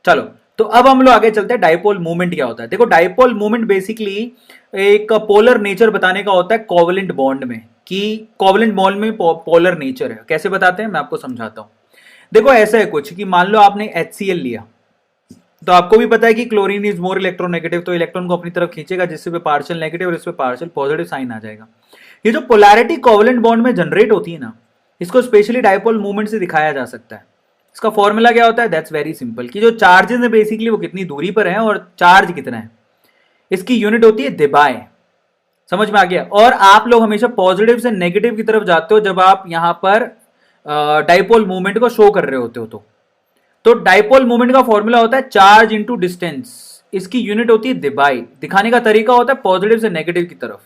चलो, तो अब हम लोग आगे चलते हैं। डाइपोल मूवमेंट क्या होता है? देखो, डाइपोल मूवमेंट बेसिकली एक पोलर नेचर बताने का होता है कोवलेंट बॉन्ड में, कि कोवलेंट बॉन्ड में पोलर नेचर है। कैसे बताते हैं, मैं आपको समझाता हूं। देखो, ऐसा है कुछ कि मान लो आपने HCl लिया, तो आपको भी पता है कि क्लोरीन इज मोर इलेक्ट्रोनेगेटिव, तो इलेक्ट्रॉन को अपनी तरफ खींचेगा, जिससे पे पार्शियल नेगेटिव और इस पे पार्शियल पॉजिटिव साइन आ जाएगा। ये जो पोलैरिटी कोवलेंट बॉन्ड में जनरेट होती है ना, इसको स्पेशली डाइपोल मूवमेंट से दिखाया जा सकता है। इसका फॉर्मूला क्या होता है? दैट्स वेरी सिंपल, कि जो चार्जेस है बेसिकली वो कितनी दूरी पर है और चार्ज कितना है, इसकी यूनिट होती है दिबाए। समझ में आ गया? और आप लोग हमेशा पॉजिटिव से नेगेटिव की तरफ जाते हो जब आप यहां पर डाइपोल मूवमेंट को शो कर रहे होते हो। तो डाइपोल मूवमेंट का फॉर्मूला होता है चार्ज इंटू डिस्टेंस, इसकी यूनिट होती है दिबाई। दिखाने का तरीका होता है पॉजिटिव से नेगेटिव की तरफ।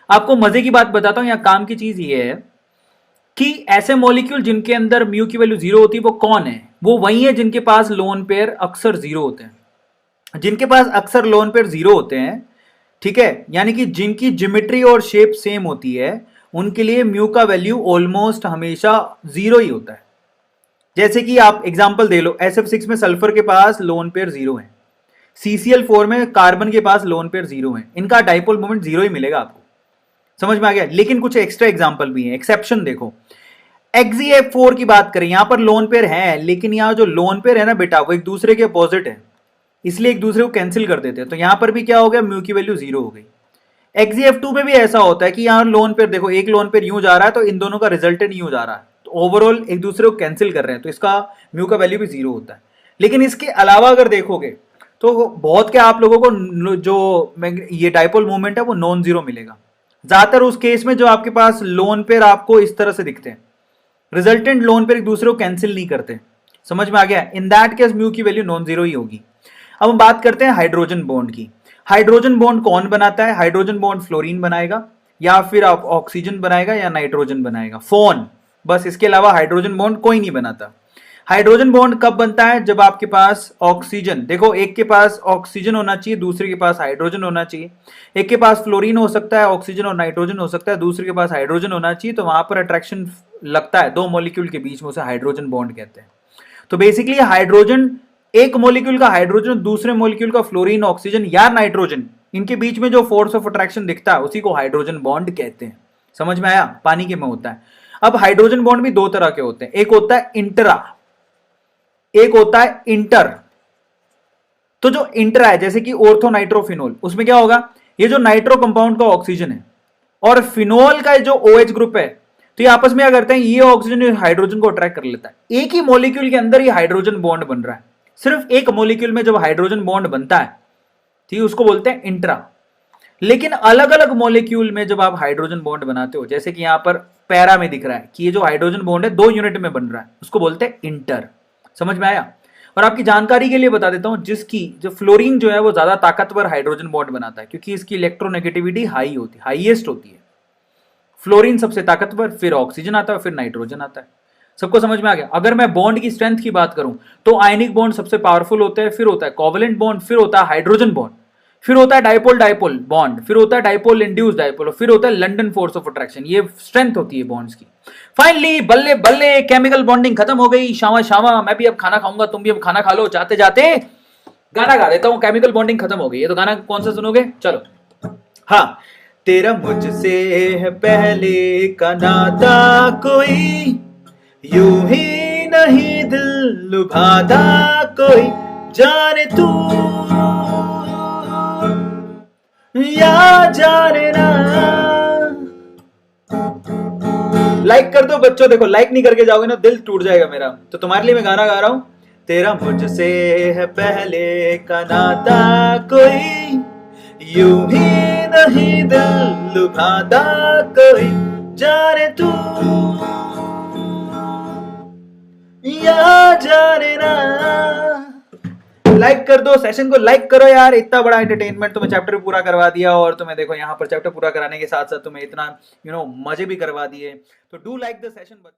आपको मजे की बात बताता हूं, यहां काम की चीज ये है कि ऐसे मॉलिक्यूल जिनके अंदर म्यू की वैल्यू जीरो होती है वो कौन है? वो वही है जिनके पास लोन पेयर अक्सर जीरो होते हैं। जिनके पास अक्सर लोन पेयर जीरो होते हैं, ठीक है, यानी कि जिनकी ज्योमेट्री और शेप सेम होती है, उनके लिए म्यू का वैल्यू ऑलमोस्ट हमेशा जीरो ही होता है। जैसे कि आप एग्जांपल दे लो, SF6 में सल्फर के पास लोन पेयर जीरो है, CCl4 में कार्बन के पास लोन पेयर जीरो है। इनका डाइपोल मोमेंट जीरो ही मिलेगा आपको। समझ में आ गया? लेकिन कुछ एक्स्ट्रा एग्जांपल भी है, एक्सेप्शन देखो। XeF4 की बात करें, यहां पर लोन पेयर है, लेकिन यहां जो लोन पेयर है ना बेटा, वो एक दूसरे के अपोजिट है, इसलिए एक दूसरे को कैंसिल कर देते हैं। तो यहां पर भी क्या हो गया? म्यू की वैल्यू जीरो हो गई। XeF2 में भी ऐसा होता है कि यहां लोन पेयर देखो, एक लोन पेयर यूं जा रहा है तो इन दोनों का रिजल्टेंट यूं जा रहा है, तो ओवरऑल एक दूसरे को कैंसिल कर रहे हैं, तो इसका म्यू का वैल्यू भी जीरो होता है। लेकिन इसके अलावा अगर देखोगे तो बहुत क्या आप लोगों को जो ये डाइपोल मूवमेंट है वो नॉन जीरो मिलेगा। ज्यादातर उस केस में जो आपके पास लोन पेयर आपको इस तरह से दिखते हैं, रिजल्टेंट लोन पेयर एक दूसरे को कैंसिल नहीं करते। समझ में आ गया? इन दैट केस म्यू की वैल्यू नॉन जीरो ही होगी। अब हम बात करते हैं हाइड्रोजन बॉन्ड की। हाइड्रोजन बॉन्ड कौन बनाता है? हाइड्रोजन बॉन्ड फ्लोरीन बनाएगा, या फिर आप ऑक्सीजन बनाएगा, या नाइट्रोजन बनाएगा, फोन। बस, इसके अलावा हाइड्रोजन बॉन्ड कोई नहीं बनाता। हाइड्रोजन बॉन्ड कब बनता है? जब आपके पास ऑक्सीजन, देखो एक के पास ऑक्सीजन होना चाहिए, दूसरे के पास हाइड्रोजन होना चाहिए। एक के पास फ्लोरीन हो सकता है, ऑक्सीजन और नाइट्रोजन हो सकता है, दूसरे के पास हाइड्रोजन होना चाहिए, तो वहां पर अट्रैक्शन लगता है दो मॉलिक्यूल के बीच में, उसे हाइड्रोजन बॉन्ड कहते हैं। तो बेसिकली हाइड्रोजन, एक मॉलिक्यूल का हाइड्रोजन दूसरे मॉलिक्यूल का फ्लोरीन, ऑक्सीजन या नाइट्रोजन, इनके बीच में जो फोर्स ऑफ अट्रैक्शन दिखता है उसी को हाइड्रोजन बॉन्ड कहते हैं। समझ में आया? पानी के में होता है। अब हाइड्रोजन बॉन्ड भी दो तरह के होते हैं, एक होता है इंट्रा, एक होता है इंटर। तो जो इंट्रा है, जैसे कि ऑर्थो नाइट्रोफिनोल, उसमें क्या होगा? ये जो नाइट्रो कंपाउंड का ऑक्सीजन है और फिनोल का जो OH ग्रुप है, तो ये आपस में क्या करते हैं? ये ऑक्सीजन हाइड्रोजन को अट्रैक्ट कर लेता है। एक ही मॉलिक्यूल के अंदर ये हाइड्रोजन बॉन्ड बन रहा है। सिर्फ एक मॉलिक्यूल में जब हाइड्रोजन बॉन्ड बनता है, ठीक है, उसको बोलते हैं इंट्रा। लेकिन अलग अलग मॉलिक्यूल में जब आप हाइड्रोजन बॉन्ड बनाते हो, जैसे कि यहां पर पैरा में दिख रहा है कि ये जो हाइड्रोजन बॉन्ड है 2 यूनिट में बन रहा है, उसको बोलते हैं इंटर। समझ में आया? और आपकी जानकारी के लिए बता देता हूं, जिसकी जो फ्लोरीन जो है वो ज्यादा ताकतवर हाइड्रोजन बॉन्ड बनाता है, क्योंकि इसकी इलेक्ट्रोनेगेटिविटी हाई होती है, हाईएस्ट होती है। फ्लोरीन सबसे ताकतवर, फिर ऑक्सीजन आता है, फिर नाइट्रोजन आता है। सबको समझ में आ गया? अगर मैं बॉन्ड की स्ट्रेंथ की बात करूं, तो आयनिक बॉन्ड सबसे पावरफुल होता है, फिर होता है कोवलेंट बॉन्ड, फिर होता है हाइड्रोजन बॉन्ड, फिर होता है डाइपोल डाइपोल बॉन्ड, फिर होता है डाइपोल इंड्यूस डाइपोल, और फिर होता है लंडन फोर्स ऑफ अट्रैक्शन। ये स्ट्रेंथ होती है बॉन्ड्स की। फाइनली बल्ले बल्ले केमिकल बॉन्डिंग खत्म हो गई। शामा शामा, मैं भी अब खाना खाऊंगा, तुम भी अब खाना खा लो। जाते जाते गाना गा देता हूं, केमिकल बॉन्डिंग खत्म हो गई है, तो गाना कौन सा सुनोगे? चलो, हाँ। तेरा मुझसे है पहले का नाता कोई, यूं ही नहीं दिल लुभाता कोई, जाने तू या जाने ना। लाइक कर दो बच्चों, देखो लाइक नहीं करके जाओगे ना दिल टूट जाएगा मेरा। तो तुम्हारे लिए मैं गाना गा रहा हूं। तेरा मुझसे है पहले का नाता कोई, यूं ही नहीं दिल लुभाता कोई, जाने तू या जाने ना। लाइक कर दो, सेशन को लाइक करो यार। इतना बड़ा एंटरटेनमेंट तुम्हें चैप्टर पूरा करवा दिया, और तुम्हें देखो यहाँ पर चैप्टर पूरा कराने के साथ साथ तुम्हें इतना मजे भी करवा दिए। तो डू लाइक द सेशन बच्चों।